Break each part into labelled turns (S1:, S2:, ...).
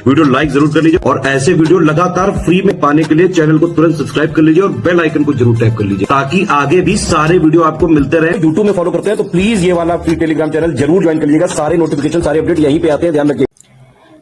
S1: Video like जरूर कर लीजिए और ऐसे वीडियो लगातार फ्री में पाने के लिए चैनल को तुरंत सब्सक्राइब कर लीजिए और बेल आइकन को जरूर टैप कर लीजिए ताकि आगे भी सारे वीडियो आपको मिलते रहे। यूट्यूब में फॉलो करते हैं तो प्लीज ये वाला फ्री टेलीग्राम चैनल जरूर ज्वाइन कर लीजिएगा। सारे नोटिफिकेशन सारे अपडेट यहीं पे आते हैं, ध्यान रखिए।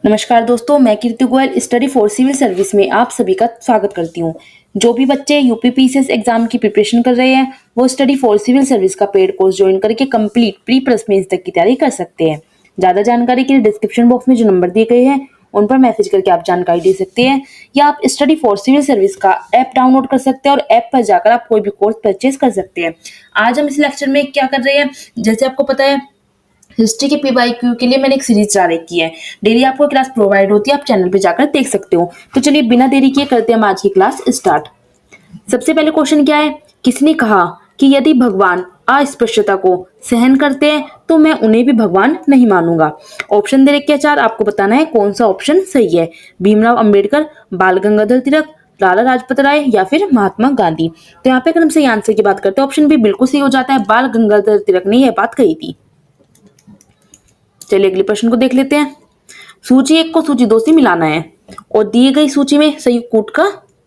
S2: नमस्कार दोस्तों, मैं Kirti Goyal study for civil service में आप सभी का स्वागत करती हूँ। जो भी बच्चे यूपीपीसीएस एग्जाम की प्रिपरेशन कर रहे हैं वो स्टडी फॉर सिविल सर्विस का पेड कोर्स ज्वाइन करके कंप्लीट प्री प्लस मेंस तक की तैयारी कर सकते हैं। ज़्यादा जानकारी के लिए डिस्क्रिप्शन बॉक्स में जो नंबर दिए गए हैं उन पर मैसेज करके आप जानकारी दे सकते हैं या आप स्टडी फॉर सिविल सर्विस का ऐप डाउनलोड कर सकते हैं और ऐप पर जाकर आप कोई भी कोर्स परचेज कर सकते हैं। आज हम इस लेक्चर में क्या कर रहे हैं, जैसे आपको पता है हिस्ट्री के PYQ के लिए मैंने एक सीरीज जारी की है। डेली आपको क्लास प्रोवाइड होती है, आप चैनल पे जाकर देख सकते हो। तो चलिए बिना देरी किए करते हैं हम आज की क्लास स्टार्ट। सबसे पहले क्वेश्चन क्या है, किसने कहा कि यदि भगवान अस्पृश्यता को सहन करते हैं तो मैं उन्हें भी भगवान नहीं मानूंगा। ऑप्शन दे रखे हैं 4, आपको बताना है कौन सा ऑप्शन सही है। भीमराव अंबेडकर, बाल गंगाधर तिलक, लाला लाजपत राय या फिर महात्मा गांधी। तो यहाँ पे अगर हम सही आंसर की बात करते हैं ऑप्शन बी बिल्कुल सही हो जाता है। बाल गंगाधर तिलक ने यह बात कही थी। चलिए अगले प्रश्न को देख लेते हैं। सूची 1 को सूची 2 से मिलाना है और दिए गई सूची में सही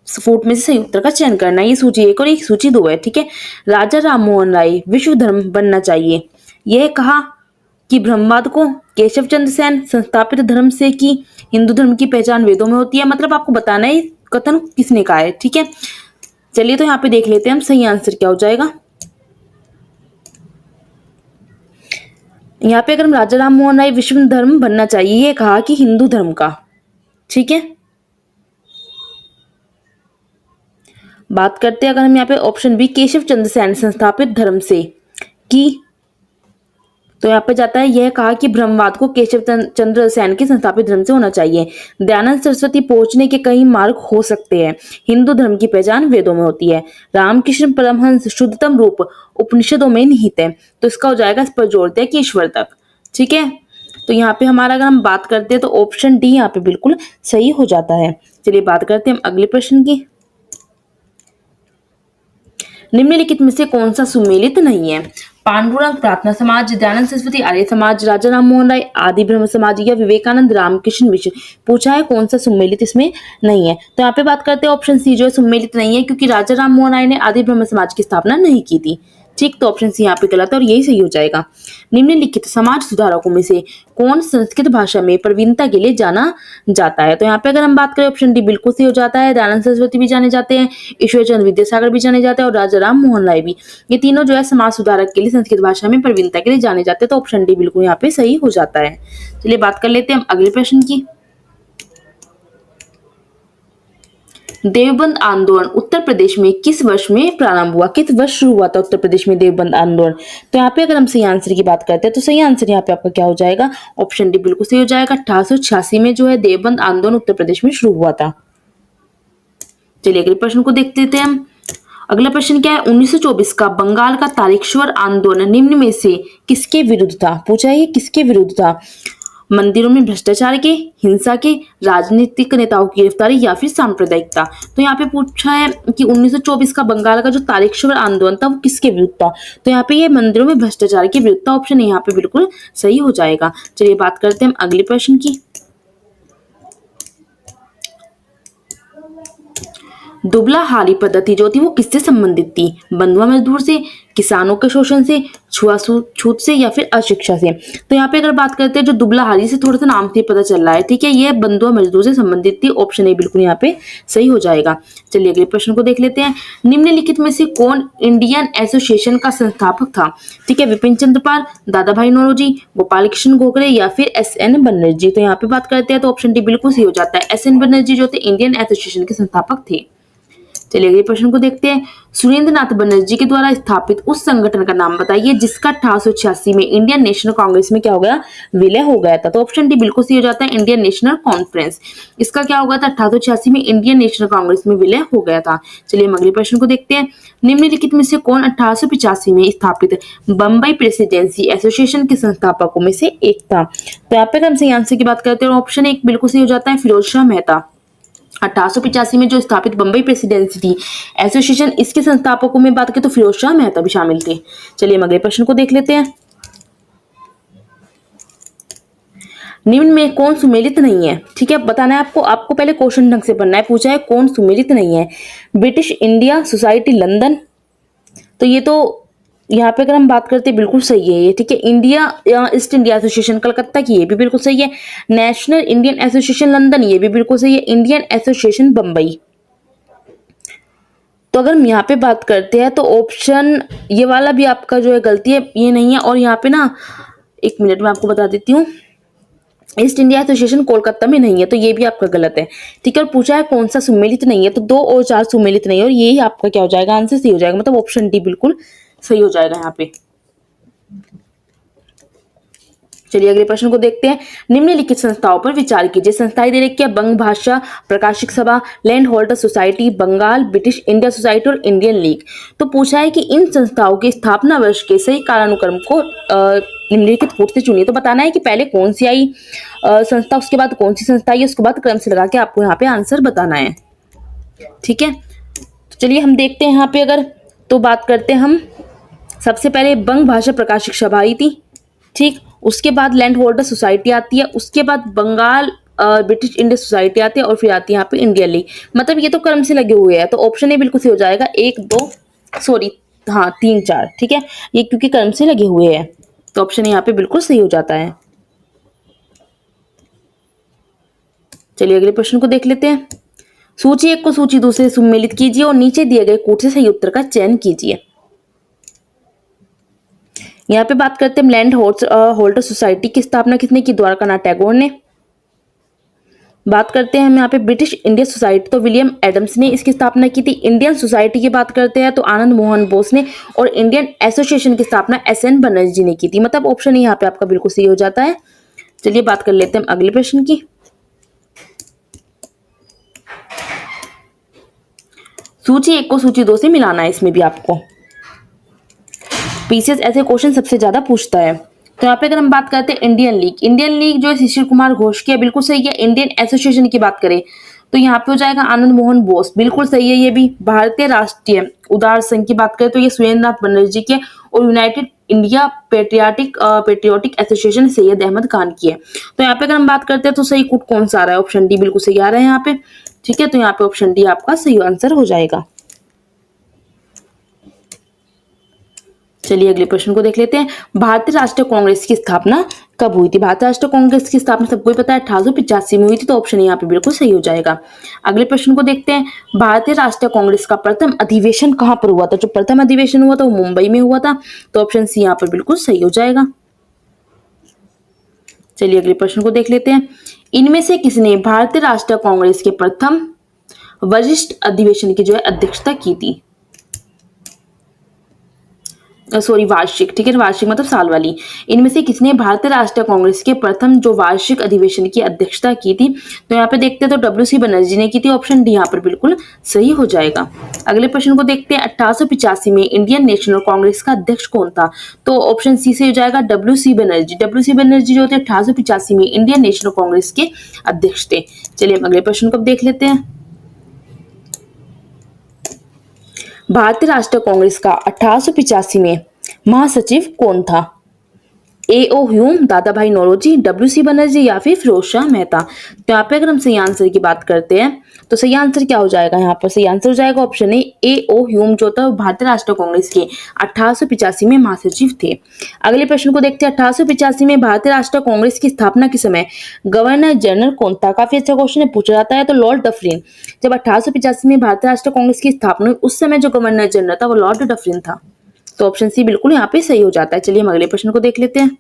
S2: फूट में से सही उत्तर का चयन करना है। ये सूची 1 और एक सूची 2 है, ठीक है। राजा राममोहन राय विश्व धर्म बनना चाहिए, यह कहा कि ब्रह्मवाद को केशव चंद्र सेन संस्थापित धर्म से की हिंदू धर्म की पहचान वेदों में होती है। मतलब आपको बताना है कथन किसने कहा है, ठीक है। चलिए तो यहाँ पे देख लेते हैं हम सही आंसर क्या हो जाएगा। यहाँ पे अगर हम राजा राममोहन राय विश्व धर्म बनना चाहिए ये कहा कि हिंदू धर्म का, ठीक है। बात करते हैं अगर हम यहाँ पे ऑप्शन बी केशव चंद्र सेन संस्थापित धर्म से की, तो यहाँ पे जाता है यह कहा कि ब्रह्मवाद को केशव चंद्र सेन के संस्थापित धर्म से होना चाहिए। दयानंद सरस्वती पहुंचने के कई मार्ग हो सकते हैं, हिंदू धर्म की पहचान वेदों में होती है। रामकृष्ण परमहंस शुद्धतम रूप उपनिषदों में निहित है, तो इसका हो जाएगा, इस पर जोड़ते हैं कि ईश्वर तक, ठीक है। तो यहाँ पे हमारा अगर हम बात करते हैं तो ऑप्शन डी यहाँ पे बिल्कुल सही हो जाता है। चलिए बात करते हैं हम अगले प्रश्न की। निम्नलिखित में से कौन सा सुमेलित नहीं है? पांडुरंग प्रार्थना समाज, दयानंद सरस्वती आर्य समाज, राजा राममोहन राय आदि ब्रह्म समाज या विवेकानंद रामकृष्ण मिशन। पूछा है कौन सा सुमेलित इसमें नहीं है। तो यहाँ पे बात करते हैं ऑप्शन सी जो है सुमेलित नहीं है, क्योंकि राजा राममोहन राय ने आदि ब्रह्म समाज की स्थापना नहीं की थी, ठीक। तो ऑप्शन सी यहाँ पे गलत है और यही सही हो जाएगा। निम्नलिखित समाज सुधारकों में से कौन संस्कृत भाषा में प्रवीणता के लिए जाना जाता है? तो यहाँ पे अगर हम बात करें ऑप्शन डी बिल्कुल सही हो जाता है। दयानंद सरस्वती भी जाने जाते हैं, ईश्वर चंद्र विद्यासागर भी जाने जाते हैं और राजा राम मोहन राय भी। ये तीनों जो है समाज सुधारक के लिए संस्कृत भाषा में प्रवीणता के लिए जाने जाते हैं। तो ऑप्शन डी बिल्कुल यहाँ पे सही हो जाता है। चलिए बात कर लेते हैं हम अगले प्रश्न की। देवबंद आंदोलन उत्तर प्रदेश में किस वर्ष में प्रारंभ हुआ? किस वर्ष शुरू हुआ था उत्तर प्रदेश में देवबंद आंदोलन? तो यहाँ पे अगर हम सही आंसर की बात करते हैं तो सही आंसर यहाँ पे आपका क्या हो जाएगा? ऑप्शन डी बिल्कुल सही हो जाएगा। 1886 में जो है देवबंद आंदोलन उत्तर प्रदेश में शुरू हुआ था। चलिए अगले प्रश्न को देख लेते हैं हम। अगला प्रश्न क्या है, 1924 का बंगाल का तारिकेश्वर आंदोलन निम्न में से किसके विरुद्ध था? पूछा है किसके विरुद्ध था? मंदिरों में भ्रष्टाचार के, हिंसा के, राजनीतिक नेताओं की गिरफ्तारी या फिर सांप्रदायिकता। तो यहाँ पे पूछा है कि 1924 का बंगाल का जो तारिकेश्वर आंदोलन था वो किसके विरुद्ध था? तो यहाँ पे ये मंदिरों में भ्रष्टाचार के विरुद्ध था। ऑप्शन यहाँ पे बिल्कुल सही हो जाएगा। चलिए बात करते हैं हम अगले प्रश्न की। दुबला हाली पद्धति जो थी वो किससे संबंधित थी? बंधुआ मजदूर से, किसानों के शोषण से, छूत से या फिर अशिक्षा से। तो यहाँ पे अगर बात करते हैं जो दुबला हाली से थोड़ा सा नाम से पता चल रहा है, ठीक है, ये बंधुआ मजदूर से संबंधित थी। ऑप्शन ए बिल्कुल यहाँ पे सही हो जाएगा। चलिए अगले प्रश्न को देख लेते हैं। निम्नलिखित में से कौन इंडियन एसोसिएशन का संस्थापक था? ठीक है, विपिन चंद्र पाल, दादा भाई नौरोजी, गोपाल कृष्ण गोखले या फिर SN बनर्जी। तो यहाँ पे बात करते हैं तो ऑप्शन डी बिल्कुल सही हो जाता है। SN बनर्जी जो थे इंडियन एसोसिएशन के संस्थापक थे। चलिए अगले प्रश्न को देखते हैं। सुरेंद्र नाथ बनर्जी के द्वारा स्थापित उस संगठन का नाम बताइए जिसका 1886 में इंडियन नेशनल कांग्रेस में क्या हो गया? विलय हो गया था। तो ऑप्शन डी बिल्कुल सही हो जाता है, इंडियन नेशनल कॉन्फ्रेंस। इसका क्या हो गया था? 1886 में इंडियन नेशनल कांग्रेस में विलय हो गया था। चलिए हम अगले प्रश्न को देखते हैं। निम्नलिखित में से कौन 1885 में स्थापित बम्बई प्रेसिडेंसी एसोसिएशन के संस्थापकों में से एक था? तो यहाँ पे हम सही आंसर की बात करते हैं ऑप्शन एक बिल्कुल सही हो जाता है, फिरोज शाह मेहता। 1885 में जो स्थापित बम्बई प्रेसिडेंसी थी एसोसिएशन, इसके संस्थापकों में बात करें तो फिरोज शाह मेहता भी शामिल थे। चलिए हम अगले प्रश्न को देख लेते हैं। निम्न में कौन सुमेलित नहीं है? ठीक है, बताना है आपको। आपको पहले क्वेश्चन ढंग से पढ़ना है। पूछा है कौन सुमेलित नहीं है? ब्रिटिश इंडिया सोसाइटी लंदन, तो ये तो यहाँ पे अगर हम बात करते हैं बिल्कुल सही है ये। ठीक है, India east India association Calcutta की, ये भी बिल्कुल सही है। नेशनल इंडियन एसोसिएशन लंदन, ये भी बिल्कुल सही है। इंडियन एसोसिएशन बम्बई, तो अगर हम यहाँ पे बात करते हैं तो ऑप्शन ये वाला भी आपका जो है गलती है, ये नहीं है। और यहाँ पे ना 1 मिनट में आपको बता देती हूँ, ईस्ट इंडिया एसोसिएशन कोलकाता में नहीं है, तो ये भी आपका गलत है। ठीक है, और पूछा है कौन सा सुमेलित नहीं है, तो 2 और 4 सुमेलित नहीं है, और यही आपका क्या हो जाएगा, आंसर सही हो जाएगा। मतलब ऑप्शन डी बिल्कुल सही हो जाएगा यहाँ पे। चलिए अगले प्रश्न को देखते हैं। निम्नलिखित संस्थाओं पर विचार कीजिए। संस्थाएं दे रखी है बंग Bhasha Prakashik Sabha, land holder society, Bengal, British India society और इंडियन लीग। तो पूछा है कि इन संस्थाओं के स्थापना वर्ष के सही कालानुक्रम को निम्नलिखित कोड से चुनिए। तो बताना है कि पहले कौन सी आई संस्था, उसके बाद कौन सी संस्था आई, उसके बाद क्रम से लगा के आपको यहाँ पे आंसर बताना है। ठीक है, तो चलिए हम देखते हैं यहाँ पे। अगर तो बात करते हैं हम, सबसे पहले बंग भाषा प्रकाशिक सभा आई थी। ठीक, उसके बाद लैंड होल्डर सोसाइटी आती है, उसके बाद बंगाल ब्रिटिश इंडिया सोसाइटी आती है, और फिर आती है यहाँ पे इंडिया लीग। मतलब ये तो क्रम से लगे हुए हैं, तो ऑप्शन ए बिल्कुल सही हो जाएगा। 1 2 सॉरी हाँ 3 4। ठीक है, ये क्योंकि क्रम से लगे हुए हैं, तो ऑप्शन यहाँ पे बिल्कुल सही हो जाता है। चलिए अगले प्रश्न को देख लेते हैं। सूची 1 को सूची 2 से सम्मिलित कीजिए और नीचे दिए गए कोड से सही उत्तर का चयन कीजिए। यहाँ पे बात करते हैं लैंड होल्डर सोसाइटी की स्थापना किसने की? द्वारकानाथ टैगोर ने। बात करते हैं हम यहाँ पे ब्रिटिश इंडिया सोसाइटी, तो विलियम एडम्स ने इसकी स्थापना की थी। इंडियन सोसाइटी की बात करते हैं तो आनंद मोहन बोस ने, और इंडियन एसोसिएशन की स्थापना SN बनर्जी ने की थी। मतलब ऑप्शन यहाँ पे आपका बिल्कुल सही हो जाता है। चलिए बात कर लेते हैं अगले प्रश्न की। सूची 1 को सूची 2 से मिलाना है, इसमें भी आपको पीसीएस ऐसे क्वेश्चन सबसे ज्यादा पूछता है। तो यहाँ पे अगर हम बात करते हैं इंडियन लीग जो है शिशिर कुमार घोष की है, बिल्कुल सही है। इंडियन एसोसिएशन की बात करें तो यहाँ पे हो जाएगा आनंद मोहन बोस, बिल्कुल सही है ये भी। भारतीय राष्ट्रीय उदार संघ की बात करें तो ये सुरेंद्रनाथ बनर्जी की है, और United India patriotic association Sayyid Ahmad Khan की है। तो यहाँ पे अगर हम बात करते हैं तो सही कोड कौन सा आ रहा है? ऑप्शन डी बिल्कुल सही आ रहा है यहाँ पे। ठीक है, तो यहाँ पे ऑप्शन डी आपका सही आंसर हो जाएगा। चलिए अगले प्रश्न को देख लेते हैं। भारतीय राष्ट्रीय कांग्रेस की स्थापना कब हुई थी? भारतीय राष्ट्रीय कांग्रेस की स्थापना सबको ही पता है 1885 में हुई थी, तो ऑप्शन यहाँ पे बिल्कुल सही हो जाएगा। अगले प्रश्न को देखते हैं। भारतीय राष्ट्रीय कांग्रेस का प्रथम अधिवेशन कहाँ पर हुआ था? जो प्रथम अधिवेशन हुआ था वो मुंबई में हुआ था, तो ऑप्शन सी यहाँ पर बिल्कुल सही हो जाएगा। चलिए अगले प्रश्न को देख लेते हैं। इनमें से किसने भारतीय राष्ट्रीय कांग्रेस के प्रथम वरिष्ठ अधिवेशन की जो है अध्यक्षता की थी? सॉरी वार्षिक, ठीक है, वार्षिक मतलब साल वाली। इनमें से किसने भारतीय राष्ट्रीय कांग्रेस के प्रथम जो वार्षिक अधिवेशन की अध्यक्षता की थी? तो यहाँ पे देखते हैं तो WC बनर्जी ने की थी, ऑप्शन डी यहाँ पर बिल्कुल सही हो जाएगा। अगले प्रश्न को देखते हैं। 1885 में इंडियन नेशनल कांग्रेस का अध्यक्ष कौन था? तो ऑप्शन सी से हो जाएगा WC बनर्जी। WC बनर्जी जो थे 1885 में इंडियन नेशनल कांग्रेस के अध्यक्ष थे। चलिए हम अगले प्रश्न को देख लेते हैं। भारतीय राष्ट्रीय कांग्रेस का 1885 में महासचिव कौन था? A.O. ह्यूम, दादा भाई नौरोजी, WC बनर्जी या फिर फिरोज शाह मेहता। तो यहाँ पे अगर हम सही आंसर की बात करते हैं तो सही आंसर क्या हो जाएगा? यहाँ पर सही आंसर हो जाएगा ऑप्शन ए A.O. ह्यूम, जो था भारतीय राष्ट्रीय कांग्रेस के 1885 में महासचिव थे। अगले प्रश्न को देखते हैं। 1885 में भारतीय राष्ट्रीय कांग्रेस की स्थापना के समय गवर्नर जनरल कौन था? काफी अच्छा क्वेश्चन है, पूछा जाता है। तो लॉर्ड डफरिन। जब 1885 में भारतीय राष्ट्रीय कांग्रेस की स्थापना हुई उस समय जो गवर्नर जनरल था वो लॉर्ड डफरिन था, तो ऑप्शन सी बिल्कुल यहाँ पे सही हो जाता है। चलिए हम अगले प्रश्न को देख लेते हैं।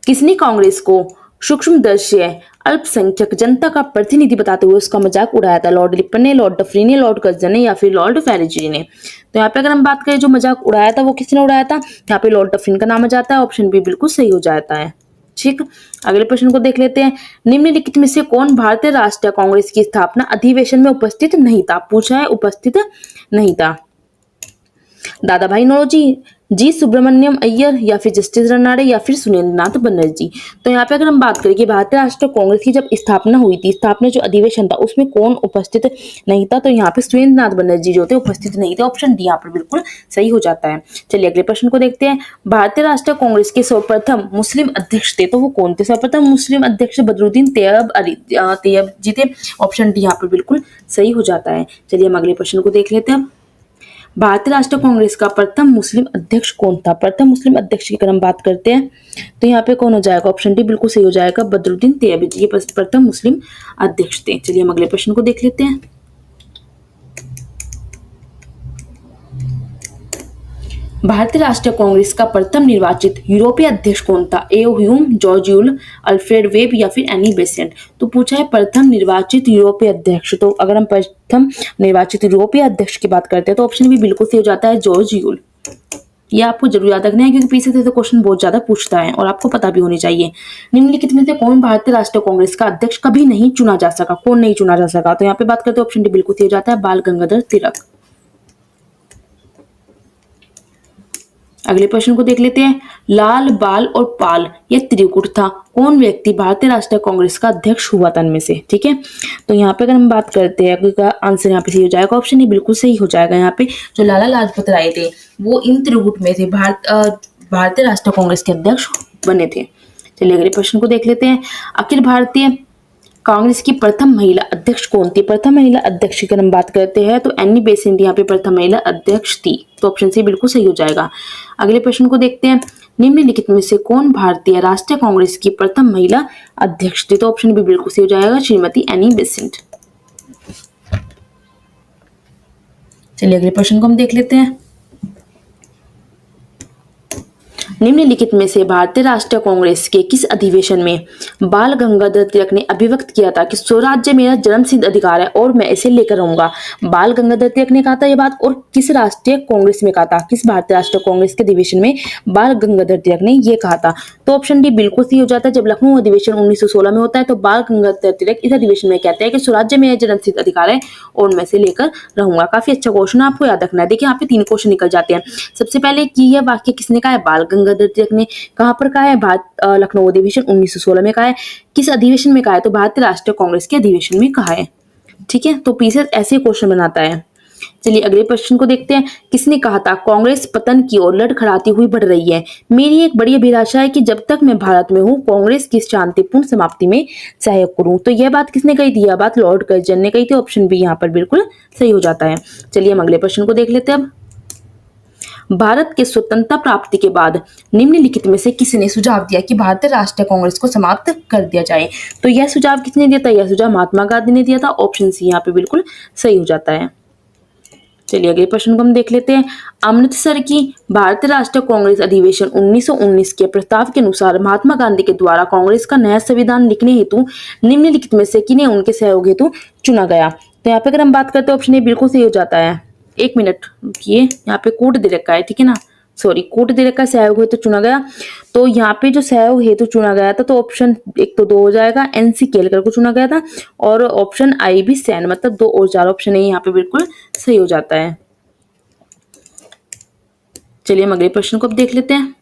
S2: किसने कांग्रेस को सूक्ष्मदर्शी अल्पसंख्यक जनता का प्रतिनिधि बताते हुए उसका मजाक उड़ाया था? लॉर्ड लिप्टन ने, लॉर्ड डफरिन ने, लॉर्ड कर्जन ने या फिर लॉर्ड फेरिजी ने? तो यहाँ पे अगर हम बात करें जो मजाक उड़ाया था वो किसने उड़ाया था? यहाँ पे लॉर्ड डफरिन का नाम आ जाता है, ऑप्शन बी बिल्कुल सही हो जाता है। ठीक, अगले प्रश्न को देख लेते हैं। निम्नलिखित में से कौन भारतीय राष्ट्रीय कांग्रेस की स्थापना अधिवेशन में उपस्थित नहीं था? पूछा है उपस्थित नहीं था। दादा भाई नौरोजी, जी सुब्रमण्यम अय्यर या फिर जस्टिस रनाडे या फिर सुरेंद्र नाथ बनर्जी। तो यहाँ पे अगर हम बात करें कि भारतीय राष्ट्रीय कांग्रेस की जब स्थापना हुई थी, स्थापना जो अधिवेशन था उसमें कौन उपस्थित नहीं था, तो यहाँ पे सुरेंद्र नाथ बनर्जी जो थे उपस्थित नहीं थे। ऑप्शन डी यहाँ पर बिल्कुल सही हो जाता है। चलिए अगले प्रश्न को देखते हैं। भारतीय राष्ट्रीय कांग्रेस के सर्वप्रथम मुस्लिम अध्यक्ष थे, तो वो कौन थे? सर्वप्रथम मुस्लिम अध्यक्ष बदरुद्दीन तैयब जी थे। ऑप्शन डी यहाँ पर बिल्कुल सही हो जाता है। चलिए हम अगले प्रश्न को देख लेते हैं। भारतीय राष्ट्रीय कांग्रेस का प्रथम मुस्लिम अध्यक्ष कौन था? प्रथम मुस्लिम अध्यक्ष की अगर हम बात करते हैं तो यहाँ पे कौन हो जाएगा? ऑप्शन डी बिल्कुल सही हो जाएगा, बदरुद्दीन तैयब ये प्रथम मुस्लिम अध्यक्ष थे। चलिए हम अगले प्रश्न को देख लेते हैं। भारतीय राष्ट्रीय कांग्रेस का प्रथम निर्वाचित यूरोपीय अध्यक्ष कौन था? AO Hume, George Yule, Alfred Webb या फिर एनी बेसेंट। तो पूछा है प्रथम निर्वाचित यूरोपीय अध्यक्ष। तो अगर हम प्रथम निर्वाचित यूरोपीय अध्यक्ष की बात करते हैं तो ऑप्शन भी बिल्कुल सही हो जाता है, जॉर्ज यूल। ये आपको जरूर याद रखना है क्योंकि पीछे से क्वेश्चन बहुत ज्यादा पूछता है और आपको पता भी होनी चाहिए। निम्नलिखित में से कौन भारतीय राष्ट्रीय कांग्रेस का अध्यक्ष कभी नहीं चुना जा सका? कौन नहीं चुना जा सका? तो यहाँ पे बात करते हैं ऑप्शन डी बिल्कुल सही हो जाता है, बाल गंगाधर तिलक। अगले प्रश्न को देख लेते हैं। लाल, बाल और पाल ये त्रिकूट था, कौन व्यक्ति भारतीय राष्ट्रीय कांग्रेस का अध्यक्ष हुआ था इनमें से? ठीक है, तो यहाँ पे अगर हम बात करते हैं का आंसर यहाँ पे सही हो जाएगा, ऑप्शन ये बिल्कुल सही हो जाएगा। यहाँ पे जो लाला लाजपत राय थे वो इन त्रिकूट में थे, भारतीय राष्ट्रीय कांग्रेस के अध्यक्ष बने थे। चलिए अगले प्रश्न को देख लेते हैं। अखिल भारतीय कांग्रेस की प्रथम महिला अध्यक्ष कौन थी? प्रथम महिला अध्यक्ष की अगर हम बात करते हैं तो एनी बेसेंट यहाँ पे प्रथम महिला अध्यक्ष थी, तो ऑप्शन सी बिल्कुल सही हो जाएगा। अगले प्रश्न को देखते हैं। निम्नलिखित में से कौन भारतीय राष्ट्रीय कांग्रेस की प्रथम महिला अध्यक्ष थी? तो ऑप्शन भी बिल्कुल सही हो जाएगा, श्रीमती एनी बेसेंट। चलिए अगले प्रश्न को हम देख लेते हैं। निम्नलिखित में से भारतीय राष्ट्रीय कांग्रेस के किस अधिवेशन में बाल गंगाधर तिलक ने अभिव्यक्त किया था कि स्वराज्य मेरा जन्मसिद्ध अधिकार है और मैं इसे लेकर रहूंगा? बाल गंगाधर तिलक ने कहा था ये बात, और किस राष्ट्रीय कांग्रेस में कहा था? किस भारतीय राष्ट्रीय कांग्रेस के अधिवेशन में बाल गंगाधर तिलक ने ये कहा था? तो ऑप्शन डी बिल्कुल सही हो जाता है। जब लखनऊ अधिवेशन 1916 में होता है तो बाल गंगाधर तिलक इस अधिवेशन में कहते हैं कि स्वराज्य मेरा जन्मसिद्ध अधिकार है और मैं इसे लेकर रहूंगा। काफी अच्छा क्वेश्चन आपको याद रखना है। देखिए यहाँ पे 3 क्वेश्चन निकल जाते हैं। सबसे पहले कि यह वाक्य किसने कहा है? बाल गंगाधर तिलक ने। कहां पर कहा है? लखनऊ अधिवेशन 1916 में कहा है। किस अधिवेशन में कहा है? तो भारतीय राष्ट्रीय कांग्रेस के अधिवेशन में कहा है। ठीक है, तो पीछे ऐसे क्वेश्चन बनाता है। चलिए अगले प्रश्न को देखते हैं। किसने कहा था कांग्रेस पतन की ओर लड़खड़ाती हुई बढ़ रही है? मेरी एक बड़ी अभिलाषा है कि जब तक मैं भारत में हूं कांग्रेस की शांतिपूर्ण समाप्ति में सहयोग करूं। तो यह बात किसने कही थी? यह बात लॉर्ड कर्जन ने कही थी। ऑप्शन बी यहाँ पर बिल्कुल सही हो जाता है। चलिए हम अगले प्रश्न को देख लेते हैं अब। भारत के स्वतंत्रता प्राप्ति के बाद निम्नलिखित में से किसने सुझाव दिया कि भारतीय राष्ट्रीय कांग्रेस को समाप्त कर दिया जाए? तो यह सुझाव किसने दिया था? यह सुझाव महात्मा गांधी ने दिया था। ऑप्शन सी यहाँ पे बिल्कुल सही हो जाता है। चलिए अगले प्रश्न को हम देख लेते हैं। अमृतसर की भारतीय राष्ट्रीय कांग्रेस अधिवेशन 1919 के प्रस्ताव के अनुसार महात्मा गांधी के द्वारा कांग्रेस का नया संविधान लिखने हेतु निम्नलिखित में से किन्हें उनके सहयोग हेतु चुना गया? तो यहाँ पे अगर हम बात करते हैं ऑप्शन ए बिल्कुल सही हो जाता है। एक मिनट रुकिए, यहाँ पे कोड दे रखा है, ठीक है ना, सॉरी कोड दे रखा है, सहयोग हेतु चुना गया। तो यहाँ पे जो सहयोग हेतु चुना गया था तो ऑप्शन एक तो 2 हो जाएगा, एनसी केलकर को चुना गया था, और ऑप्शन आई भी सैन, मतलब 2 और 4 ऑप्शन है यहाँ पे बिल्कुल सही हो जाता है। चलिए हम अगले प्रश्न को अब देख लेते हैं।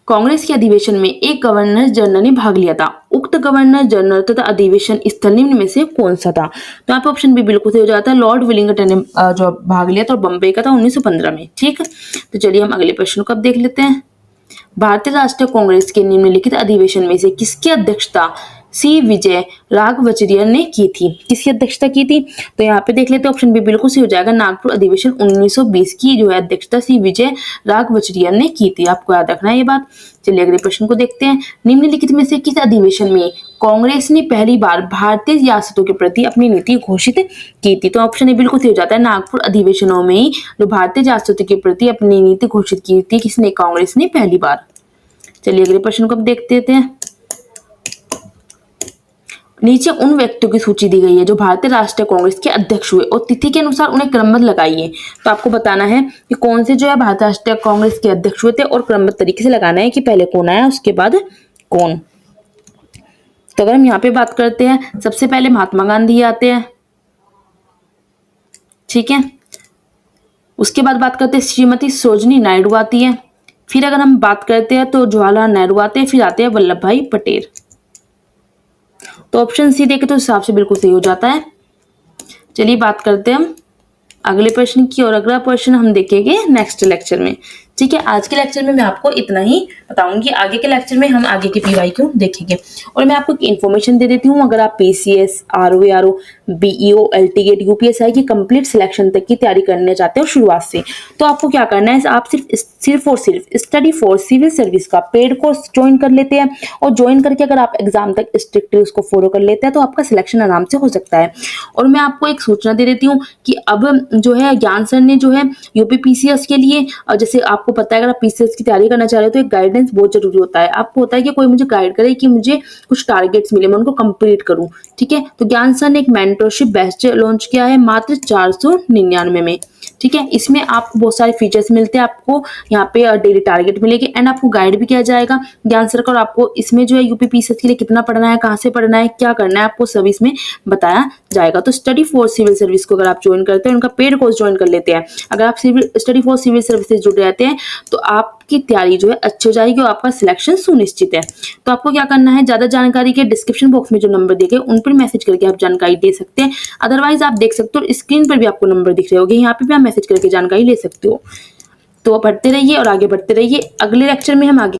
S2: कांग्रेस के अधिवेशन में एक गवर्नर जनरल ने भाग लिया था। उक्त गवर्नर जनरल तथा अधिवेशन स्थल निम्न में से कौन सा था? तो यहाँ पे ऑप्शन बी बिल्कुल सही हो जाता है। लॉर्ड विलिंगटन ने जो भाग लिया था और बम्बई का था 1915 में। ठीक, तो चलिए हम अगले प्रश्न को अब देख लेते हैं। भारतीय राष्ट्रीय कांग्रेस के निम्नलिखित अधिवेशन में से किसकी अध्यक्षता सी विजय राघवचरियन ने की थी? किसकी अध्यक्षता की थी? तो यहाँ पे देख लेते हैं, ऑप्शन बी बिल्कुल सही हो जाएगा। नागपुर अधिवेशन 1920 की जो है अध्यक्षता सी विजय राघवचरियन ने की थी। आपको याद रखना है ये बात। चलिए अगले प्रश्न को देखते हैं। निम्नलिखित में से किस अधिवेशन में कांग्रेस ने पहली बार भारतीय रियासतों के प्रति अपनी नीति घोषित की थी? तो ऑप्शन ए बिल्कुल सही हो जाता है। नागपुर अधिवेशनों में ही जो भारतीय रियासतों के प्रति अपनी नीति घोषित की थी किसने? कांग्रेस ने पहली बार। चलिए अगले प्रश्न को अब देखते हैं। नीचे उन व्यक्तियों की सूची दी गई है जो भारतीय राष्ट्रीय कांग्रेस के अध्यक्ष हुए और तिथि के अनुसार उन्हें क्रमबद्ध लगाइए। तो आपको बताना है कि कौन से जो है भारतीय राष्ट्रीय कांग्रेस के अध्यक्ष हुए थे और क्रमबद्ध तरीके से लगाना है कि पहले कौन आया उसके बाद कौन। तो अगर हम यहाँ पे बात करते हैं, सबसे पहले महात्मा गांधी आते हैं, ठीक है, उसके बाद बात करते हैं श्रीमती सरोजिनी नायडू आती है। फिर अगर हम बात करते हैं तो जवाहरलाल नेहरू आते हैं, फिर आते हैं वल्लभ भाई पटेल। तो ऑप्शन सी देखें तो हिसाब से बिल्कुल सही हो जाता है। चलिए बात करते हैं हम अगले प्रश्न की, और अगला प्रश्न हम देखेंगे नेक्स्ट लेक्चर में। ठीक है, आज के लेक्चर में मैं आपको इतना ही बताऊंगी, आगे के लेक्चर में हम आगे के पीवाईक्यू देखेंगे। और मैं आपको एक इन्फॉर्मेशन दे देती हूँ, अगर आप पीसीएस, आरओ, बीईओ, एलटीगेट, यूपीएसआई की कंप्लीट सिलेक्शन तक की तैयारी करने चाहते हो शुरुआत से, तो आपको क्या करना है, आप सिर्फ और सिर्फ स्टडी फॉर सिविल सर्विस का पेड कोर्स ज्वाइन कर लेते हैं, और ज्वाइन करके अगर आप एग्जाम तक स्ट्रिक्टली उसको फॉलो कर लेते हैं तो आपका सिलेक्शन आराम से हो सकता है। और मैं आपको एक सूचना दे देती हूँ कि अब जो है ज्ञान सर ने जो है यूपी पीसीएस के लिए, जैसे आपको पता है अगर आप पीसीएस की तैयारी करना चाह रहे हो तो एक गाइडेंस बहुत जरूरी होता है। आपको होता है कि कोई मुझे गाइड करे कि मुझे कुछ टारगेट्स मिले, मैं उनको कंप्लीट करूं। ठीक है, तो ज्ञान सर ने एक मेंटरशिप बैच लॉन्च किया है मात्र 499 में। ठीक है, इसमें आपको बहुत सारे फीचर्स मिलते हैं, आपको यहाँ पे डेली टारगेट मिलेगी एंड आपको गाइड भी किया जाएगा ज्ञान सर का, और आपको इसमें जो है यूपी पीसीएस के लिए कितना पढ़ना है, कहाँ से पढ़ना है, क्या करना है, आपको सब इसमें बताया जाएगा। तो स्टडी फॉर सिविल सर्विस को अगर आप ज्वाइन करते हैं, उनका पेड कोर्स ज्वाइन कर लेते हैं, अगर आप स्टडी फॉर सिविल सर्विस से जुड़े रहते हैं तो आपकी तैयारी जो है अच्छी हो जाएगी और आपका सिलेक्शन सुनिश्चित है। तो आपको क्या करना है, ज्यादा जानकारी के डिस्क्रिप्शन बॉक्स में जो नंबर दिए गए उन पर मैसेज करके आप जानकारी दे सकते हैं। अदरवाइज आप देख सकते हो स्क्रीन पर भी आपको नंबर दिख रहे होंगे, यहाँ पे भी आप मैसेज करके जानकारी ले सकते हो। तो पढ़ते रहिए और आगे बढ़ते रहिए। अगले लेक्चर में हम आगे